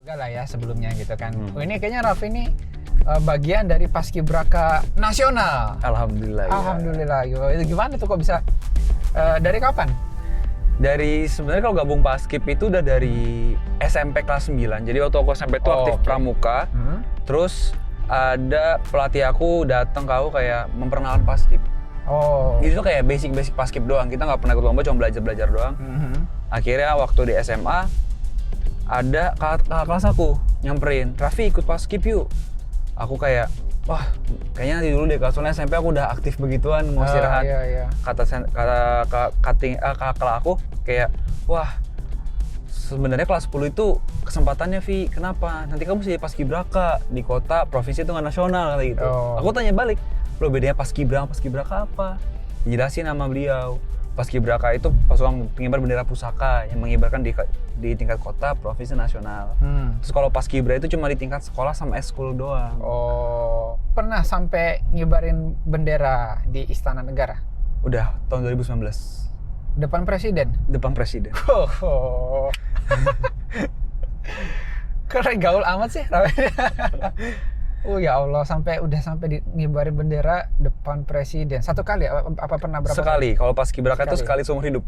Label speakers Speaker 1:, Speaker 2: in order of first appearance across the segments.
Speaker 1: Enggak lah ya sebelumnya gitu kan. Oh, ini kayaknya Raffi ini bagian dari Paskibraka nasional.
Speaker 2: Alhamdulillah.
Speaker 1: Alhamdulillah. Itu gimana tuh kok bisa dari kapan?
Speaker 2: Dari sebenarnya kalau gabung Paskib itu udah dari SMP kelas 9. Jadi waktu aku SMP itu aktif pramuka. Terus ada pelatih aku datang ke aku kayak memperkenalkan Paskib. Itu kayak basic Paskib doang. Kita nggak pernah ikut lomba, cuma belajar doang. Akhirnya waktu di SMA ada kakak kelas aku nyamperin, "Raffi ikut Paskib yuk." Aku kayak, wah kayaknya nanti dulu deh, soalnya SMP aku udah aktif begituan, mau istirahat. Kata kakak aku kayak, wah sebenarnya kelas 10 itu kesempatannya Vi, kenapa? Nanti kamu jadi Paskibraka di kota, provinsi itu nggak nasional kayak gitu. Aku tanya balik, lo bedanya Paskibraka apa? Jelasin nama beliau. Paskibraka itu pasukan pengibar bendera pusaka yang mengibarkan di tingkat kota, provinsi, nasional. Terus kalau Paskibra itu cuma di tingkat sekolah sama eskul doang.
Speaker 1: Pernah sampai ngibarin bendera di Istana Negara?
Speaker 2: Udah, tahun 2019.
Speaker 1: Depan presiden?
Speaker 2: Depan presiden.
Speaker 1: Keren, gaul amat sih. Oh ya Allah, sampai ngibarin bendera depan presiden. Satu kali apa pernah berapa
Speaker 2: sekali? Kalau Paskibraka itu sekali seumur hidup.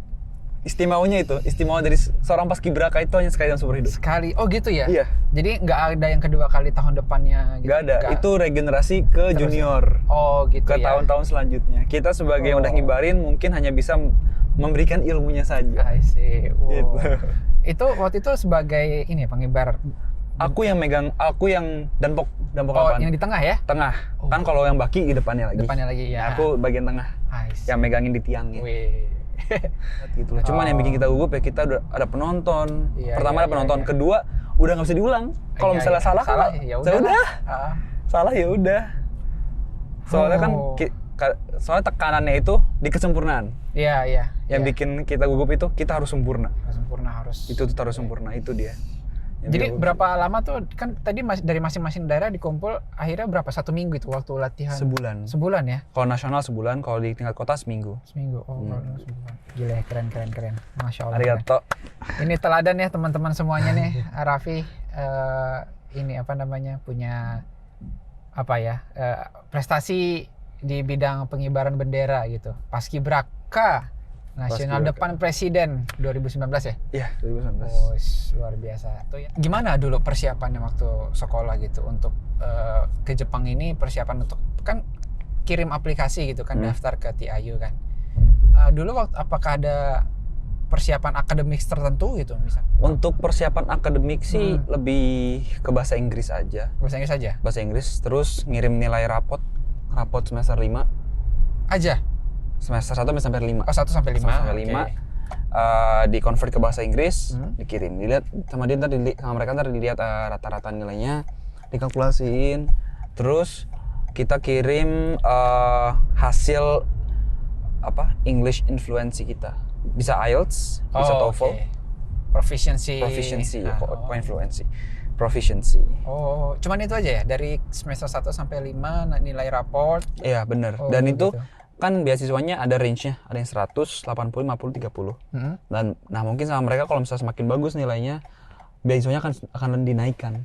Speaker 2: Istimewanya itu, istimewa dari seorang Paskibraka itu hanya sekali dalam seumur hidup.
Speaker 1: Sekali? Oh gitu ya?
Speaker 2: Iya.
Speaker 1: Jadi nggak ada yang kedua kali tahun depannya gitu?
Speaker 2: Nggak ada, itu regenerasi ke junior.
Speaker 1: Oh gitu
Speaker 2: ke
Speaker 1: ya? Ke
Speaker 2: tahun-tahun selanjutnya. Kita sebagai yang udah ngibarin mungkin hanya bisa memberikan ilmunya saja.
Speaker 1: I see.
Speaker 2: Gitu.
Speaker 1: Itu waktu itu sebagai ini pengibar.
Speaker 2: Aku yang danpok apaan?
Speaker 1: Yang di tengah ya?
Speaker 2: Tengah. Kan kalau yang baki di depannya lagi.
Speaker 1: Depannya lagi ya.
Speaker 2: Aku bagian tengah. Yang megangin di tiangnya. Gitu lah. Cuman yang bikin kita gugup ya kita udah ada penonton. Pertama ada penonton, kedua udah nggak bisa diulang. Kalau misalnya salah ya udah. Salah ya udah. Soalnya kan soalnya tekanannya itu di kesempurnaan.
Speaker 1: Iya.
Speaker 2: Yang bikin kita gugup itu kita harus sempurna.
Speaker 1: Harus.
Speaker 2: Itu harus sempurna, itu dia.
Speaker 1: Jadi berapa lama tuh, kan tadi dari masing-masing daerah dikumpul, akhirnya berapa? 1 minggu itu waktu latihan? Sebulan ya?
Speaker 2: Kalau nasional sebulan, kalau di tingkat kota seminggu.
Speaker 1: Sebulan. Gila, keren. Masya Allah.
Speaker 2: Arigato.
Speaker 1: Ini teladan ya teman-teman semuanya nih. Raffi ini punya prestasi di bidang pengibaran bendera gitu. Paskibraka nasional depan presiden 2019 ya?
Speaker 2: Iya, 2019.
Speaker 1: Luar biasa. Tuh ya. Gimana dulu persiapannya waktu sekolah gitu untuk ke Jepang ini, persiapan untuk kan kirim aplikasi gitu kan, daftar ke TIU kan. Dulu apakah ada persiapan akademik tertentu gitu misal?
Speaker 2: Untuk persiapan akademik sih lebih ke bahasa Inggris aja.
Speaker 1: Bahasa Inggris aja?
Speaker 2: Bahasa Inggris, terus ngirim nilai rapot semester 5
Speaker 1: aja?
Speaker 2: Semester 1 sampai 5.
Speaker 1: Oh, 1 sampai 5.
Speaker 2: Di-convert ke bahasa Inggris, dikirim. Dilihat sama mereka ntar dilihat rata-rata nilainya, dikalkulasiin. Terus kita kirim hasil English influency kita. Bisa IELTS, bisa TOEFL.
Speaker 1: Proficiency
Speaker 2: influency. Proficiency.
Speaker 1: Cuman itu aja ya? Dari semester 1 sampai 5 nilai raport?
Speaker 2: Iya, benar. Dan itu kan beasiswanya ada range-nya, ada yang 100, 80, 50, 30. Dan mungkin sama mereka kalau misalnya semakin bagus nilainya, beasiswanya akan dinaikkan.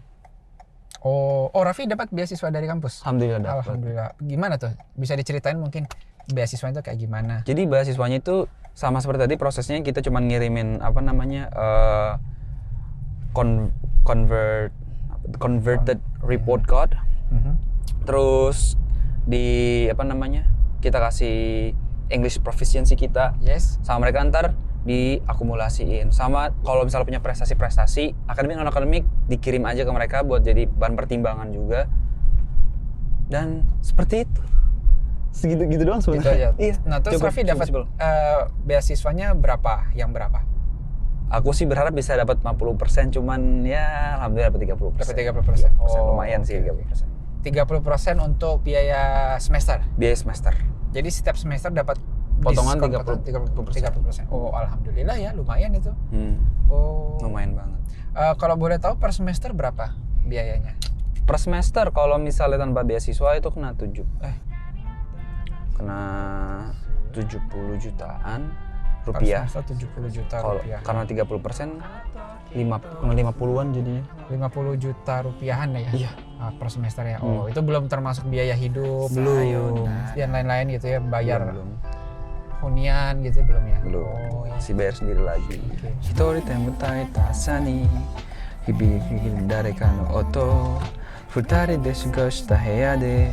Speaker 1: Raffi dapat beasiswa dari kampus?
Speaker 2: Alhamdulillah dapat.
Speaker 1: Alhamdulillah. Gimana tuh? Bisa diceritain mungkin beasiswa itu kayak gimana?
Speaker 2: Jadi beasiswanya itu sama seperti tadi, prosesnya kita cuma ngirimin converted report card. Terus kita kasih English proficiency kita, sama mereka ntar diakumulasiin. Sama kalau misalnya punya prestasi akademik non akademik dikirim aja ke mereka buat jadi bahan pertimbangan juga. Dan seperti itu, segitu doang sebenarnya.
Speaker 1: Iya. Nah terus Raffi dapat beasiswanya berapa? Yang berapa?
Speaker 2: Aku sih berharap bisa dapat 50%, cuman ya alhamdulillah dapat 30%.
Speaker 1: Dapat 30%.
Speaker 2: Lumayan sih 30%.
Speaker 1: 30% untuk biaya semester.
Speaker 2: Biaya semester.
Speaker 1: Jadi setiap semester dapat
Speaker 2: potongan
Speaker 1: 30%. Alhamdulillah ya, lumayan itu.
Speaker 2: Lumayan banget.
Speaker 1: Kalau boleh tahu per semester berapa biayanya?
Speaker 2: Per semester kalau misalnya tanpa beasiswa itu kena 70 jutaan. rupiah.
Speaker 1: Per semester 70 juta
Speaker 2: Kalau
Speaker 1: rupiah.
Speaker 2: karena 30% 50-an jadinya.
Speaker 1: 50 juta rupiahan ya?
Speaker 2: Iya.
Speaker 1: Per semester ya. Oh, itu belum termasuk biaya hidup,
Speaker 2: Belum.
Speaker 1: dan lain-lain gitu ya, bayar
Speaker 2: Belum.
Speaker 1: hunian gitu belum ya?
Speaker 2: Belum.
Speaker 1: Oh, iya.
Speaker 2: Si bayar sendiri lagi. Hitori temutai tasani hibiki dareka no oto futari de sugashita heya de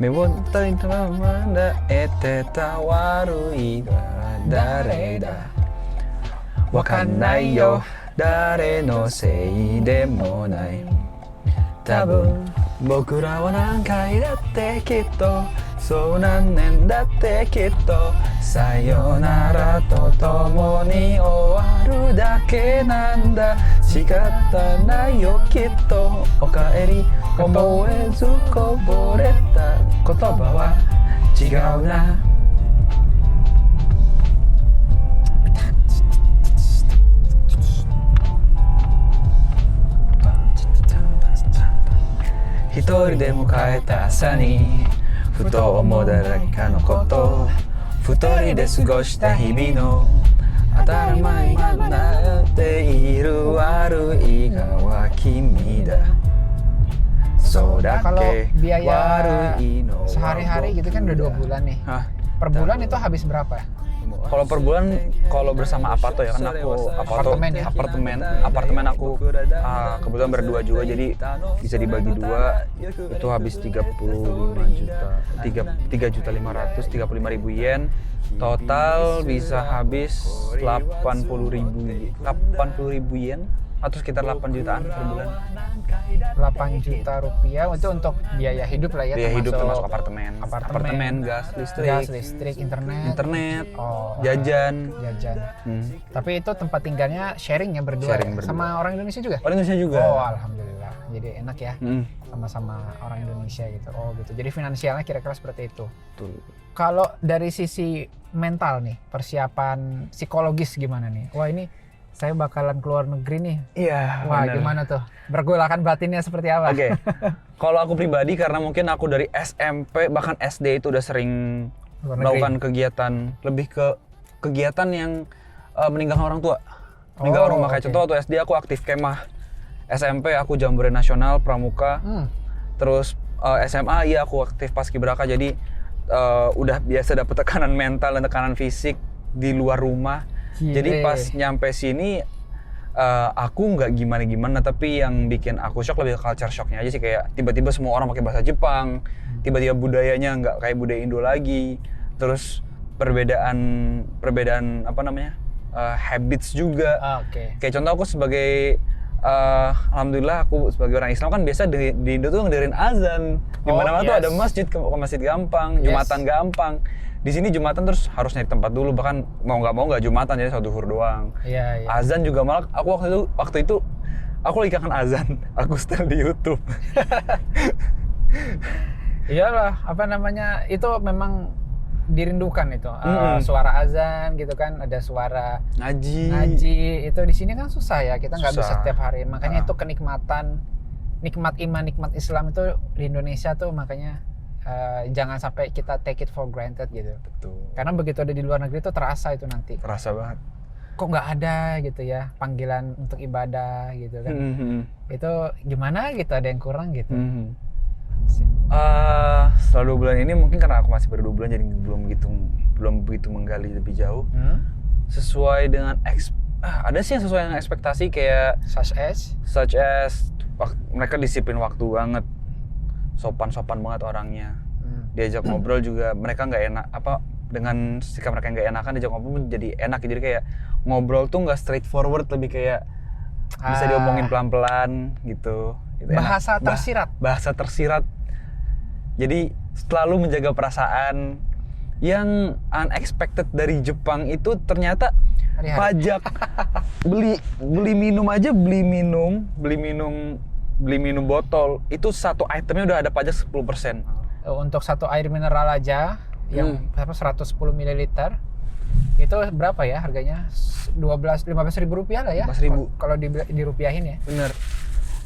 Speaker 2: me wo taitama da eteta warui ga dare da wakannai yo dare no sei demo nai tabun bokura wa nankai datte kittoそう何年だってきっとさよならとともに終わるだけなんだ仕方ないよきっとおかえり思えずこぼれた言葉は違うな一人で迎えた朝にふと思う誰かのこと二人で過ごした日々の当たり前になっている悪いがは君だそうだ
Speaker 1: Kalau
Speaker 2: け
Speaker 1: biaya
Speaker 2: 悪いのは
Speaker 1: sehari-hari gitu kan udah 2 bulan nih.
Speaker 2: Hah?
Speaker 1: Per bulan itu habis berapa?
Speaker 2: Kalau per bulan, kalau bersama Apato ya kan aku
Speaker 1: Apartemen ya?
Speaker 2: apartemen aku kebetulan berdua juga jadi bisa dibagi dua itu habis 35 juta 3.500.000 35.000 yen total bisa habis 80.000 yen atau sekitar 8 jutaan per bulan.
Speaker 1: 8 juta rupiah itu untuk biaya hidup lah ya,
Speaker 2: Biaya hidup termasuk apartemen, gas,
Speaker 1: listrik, internet, oh,
Speaker 2: jajan.
Speaker 1: Tapi itu tempat tinggalnya sharing ya berdua,
Speaker 2: Sharing
Speaker 1: ya?
Speaker 2: berdua.
Speaker 1: Sama orang Indonesia juga?
Speaker 2: Orang Indonesia juga.
Speaker 1: Oh, alhamdulillah. Jadi enak ya, sama-sama orang Indonesia gitu. Oh gitu. Jadi finansialnya kira-kira seperti itu.
Speaker 2: Betul.
Speaker 1: Kalau dari sisi mental nih, persiapan psikologis gimana nih? Wah ini saya bakalan keluar negeri nih.
Speaker 2: Iya.
Speaker 1: Wah
Speaker 2: bener.
Speaker 1: gimana tuh? Bergolakan batinnya seperti apa?
Speaker 2: Oke. Kalau aku pribadi karena mungkin aku dari SMP bahkan SD itu udah sering melakukan kegiatan lebih ke kegiatan yang meninggalkan orang tua. Meninggalkan orang tua. Kayak contoh waktu SD aku aktif kemah. SMP aku Jambore Nasional Pramuka. Terus SMA iya aku aktif Paskibraka jadi udah biasa dapet tekanan mental dan tekanan fisik di luar rumah. Jadi pas nyampe sini aku nggak gimana-gimana tapi yang bikin aku shock lebih culture shocknya aja sih kayak tiba-tiba semua orang pakai bahasa Jepang, tiba-tiba budayanya nggak kayak budaya Indo lagi, terus perbedaan apa namanya habits juga. Kayak contoh aku sebagai alhamdulillah aku sebagai orang Islam kan biasa di Indo tuh ngederin azan di mana-mana tuh ada masjid, ke masjid gampang, Jumatan gampang. Di sini Jumatan terus harus nyari tempat dulu, bahkan mau nggak Jumatan jadi sholat duhur doang. Azan juga malah aku waktu itu aku lagi kangen azan, aku setel di YouTube.
Speaker 1: Iyalah, apa namanya itu memang dirindukan itu suara azan gitu kan, ada suara ngaji itu di sini kan susah ya, kita nggak bisa setiap hari, makanya itu kenikmatan, nikmat iman, nikmat Islam itu di Indonesia tuh makanya jangan sampai kita take it for granted gitu.
Speaker 2: Betul.
Speaker 1: Karena begitu ada di luar negeri itu terasa itu nanti.
Speaker 2: Terasa banget.
Speaker 1: Kok nggak ada gitu ya panggilan untuk ibadah gitu kan? Itu gimana gitu, ada yang kurang gitu.
Speaker 2: Setelah 2 bulan ini mungkin karena aku masih baru 2 bulan jadi belum begitu menggali lebih jauh. Sesuai dengan ada sih yang sesuai dengan ekspektasi kayak such as mereka disiplin waktu banget. Sopan banget orangnya. Diajak ngobrol juga mereka nggak enak dengan sikap mereka yang nggak enakan, diajak ngobrol jadi enak, jadi kayak ngobrol tuh nggak straightforward, lebih kayak bisa diomongin pelan-pelan gitu.
Speaker 1: Bahasa
Speaker 2: tersirat. Jadi selalu menjaga perasaan. Yang unexpected dari Jepang itu ternyata pajak beli minum aja, beli minum botol itu satu itemnya udah ada pajak 10%.
Speaker 1: Untuk satu air mineral aja yang 110 ml itu berapa ya harganya? 15.000 rupiah lah ya.
Speaker 2: 15.000
Speaker 1: kalau dirupiahin ya.
Speaker 2: Bener.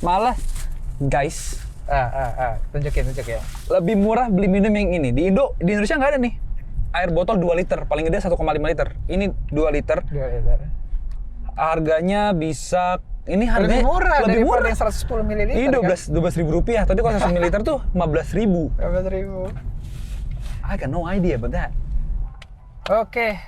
Speaker 2: Malah guys,
Speaker 1: tunjukin ya.
Speaker 2: lebih murah beli minum yang ini di Indonesia nggak ada nih. air botol 2 liter, paling gede 1,5 liter. Ini 2 liter.
Speaker 1: 2 liter.
Speaker 2: Harganya bisa, ini harganya
Speaker 1: Lebih murah
Speaker 2: lebih
Speaker 1: daripada
Speaker 2: murah.
Speaker 1: yang 110 ml.
Speaker 2: Ini 12 ribu rupiah, tadi kalau 100 ml tuh 15.000.
Speaker 1: 12.000.
Speaker 2: I got no idea about that.
Speaker 1: Oke,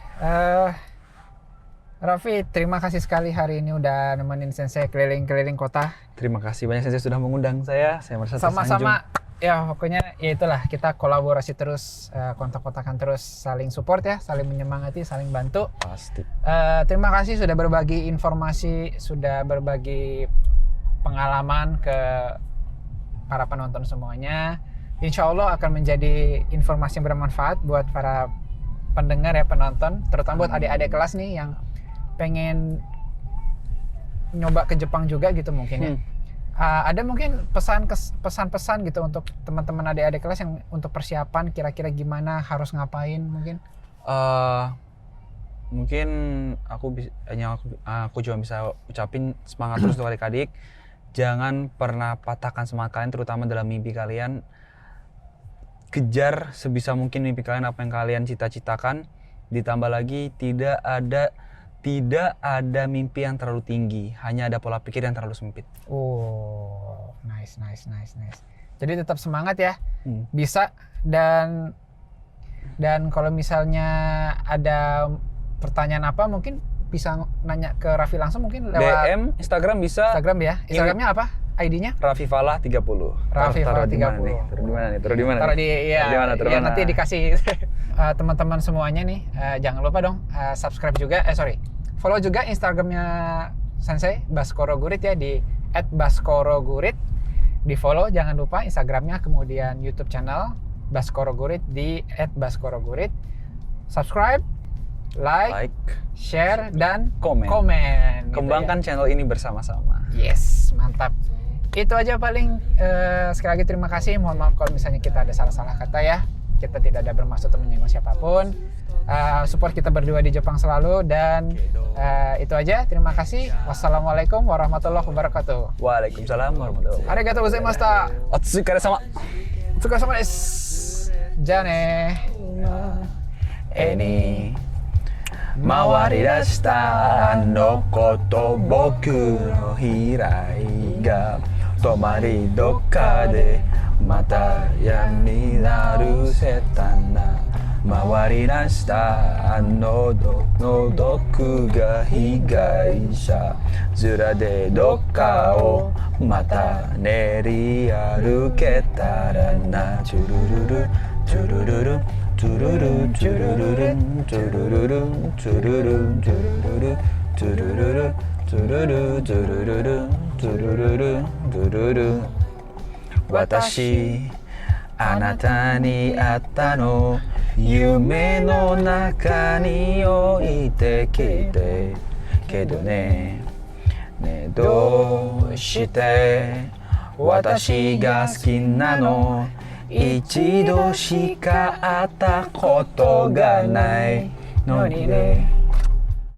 Speaker 1: Raffi, terima kasih sekali hari ini udah nemenin Sensei keliling-keliling kota.
Speaker 2: Terima kasih banyak Sensei sudah mengundang saya merasa tersanjung.
Speaker 1: Sama-sama. Ya pokoknya ya itulah, kita kolaborasi terus, kontak-kontakan terus, saling support ya, saling menyemangati, saling bantu.
Speaker 2: Pasti.
Speaker 1: Terima kasih sudah berbagi informasi, sudah berbagi pengalaman ke para penonton semuanya. Insya Allah akan menjadi informasi yang bermanfaat buat para pendengar ya, penonton, terutama buat adik-adik kelas nih yang pengen nyoba ke Jepang juga gitu mungkin ya. Ada mungkin pesan-pesan gitu untuk teman-teman adik-adik kelas yang untuk persiapan, kira-kira gimana, harus ngapain mungkin?
Speaker 2: Mungkin aku cuma bisa ucapin semangat terus untuk adik-adik. Jangan pernah patahkan semangat kalian, terutama dalam mimpi kalian. Kejar sebisa mungkin mimpi kalian, apa yang kalian cita-citakan. Ditambah lagi tidak ada mimpi yang terlalu tinggi, hanya ada pola pikir yang terlalu sempit.
Speaker 1: Oh, nice. Jadi tetap semangat ya, bisa. Dan kalau misalnya ada pertanyaan apa, mungkin bisa nanya ke Raffi langsung, mungkin lewat
Speaker 2: DM, Instagram bisa.
Speaker 1: Instagram ya. Instagramnya apa? ID-nya?
Speaker 2: Raffi Falah 30.
Speaker 1: Raffi Falah 30.
Speaker 2: Taruh di mana?
Speaker 1: Taruh di ya,
Speaker 2: Taruh di mana?
Speaker 1: nanti dikasih. Teman-teman semuanya nih, jangan lupa dong subscribe juga, follow juga Instagramnya Sensei Baskoro Gurit ya, di @baskorogurit. Di follow jangan lupa Instagramnya, kemudian YouTube channel Baskoro Gurit di @baskorogurit. Subscribe, like, share, dan komen.
Speaker 2: Kembangkan
Speaker 1: gitu ya.
Speaker 2: channel ini bersama-sama.
Speaker 1: Yes, mantap. Itu aja paling. Sekali lagi terima kasih. Mohon maaf kalau misalnya kita ada salah-salah kata ya. Kita tidak ada bermaksud untuk menyinggung siapapun. Support kita berdua di Jepang selalu, dan itu aja. Terima kasih. Wassalamualaikum warahmatullahi wabarakatuh.
Speaker 2: Waalaikumsalam warahmatullahi wabarakatuh.
Speaker 1: Arigatou gozaimashita.
Speaker 2: Otsukaresama.
Speaker 1: Otsukaresama desu. Jane.
Speaker 2: Eni 回り出したあのこと僕の未来が止まりどっかでまた闇になるせたな回り出したあの毒が被害者面でどっかをまた練り歩けたらなチュルルルチュルルルチュルルチュルルルチュルルルチュルルチュルルチュルルルチュルルチュルルルチュルルルチュルル私あなたに会ったの夢の中に置いてきてけどねどうして私が好きなの一度しか会ったことがないのにね